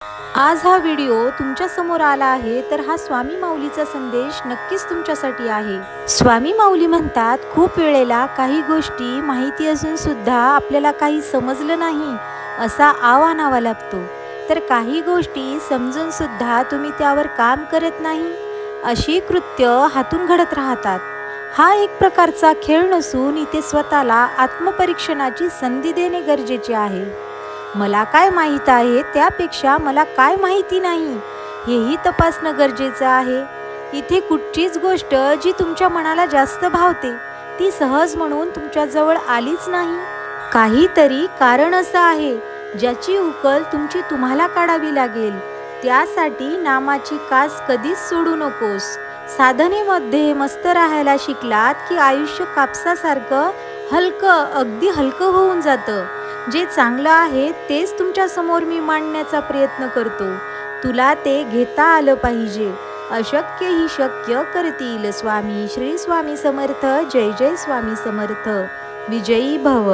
आज हा व्हिडिओ तुमच्या समोर आला आहे तर हा स्वामी माऊलीचा संदेश नक्कीच तुमच्यासाठी आहे। स्वामी माऊली म्हणतात, खूप वेळेला काही गोष्टी माहिती असून सुद्धा आपल्याला काही समजलं नाही असा आव आणावा लागतो, तर काही गोष्टी समजून सुद्धा तुम्ही त्यावर काम करत नाही अशी कृत्य हातून घडत राहतात। हा एक प्रकारचा खेळ नसून इथे स्वतःला आत्मपरीक्षणाची संधी देणे गरजेचे आहे। मला काय माहीत आहे त्यापेक्षा मला काय माहिती नाही हेही तपासणं गरजेचं आहे। इथे कुठचीच गोष्ट जी तुमच्या मनाला जास्त भावते ती सहज म्हणून तुमच्या जवळ आलीच नाही। काहीतरी कारण असं आहे ज्याची उकल तुमची तुम्हाला काढावी लागेल। त्यासाठी नामाची कास कधीच सोडू नकोस। साधनेमध्ये मस्त राहायला शिकलात की आयुष्य कापसासारखं हलकं, अगदी हलकं होऊन जातं। जे चांगलं आहे तेच तुमच्या समोर मी मांडण्याचा प्रयत्न करतो, तुला ते घेता आलं पाहिजे। अशक्य ही शक्य करतील स्वामी। श्री स्वामी समर्थ। जय जय स्वामी समर्थ। विजयी भव।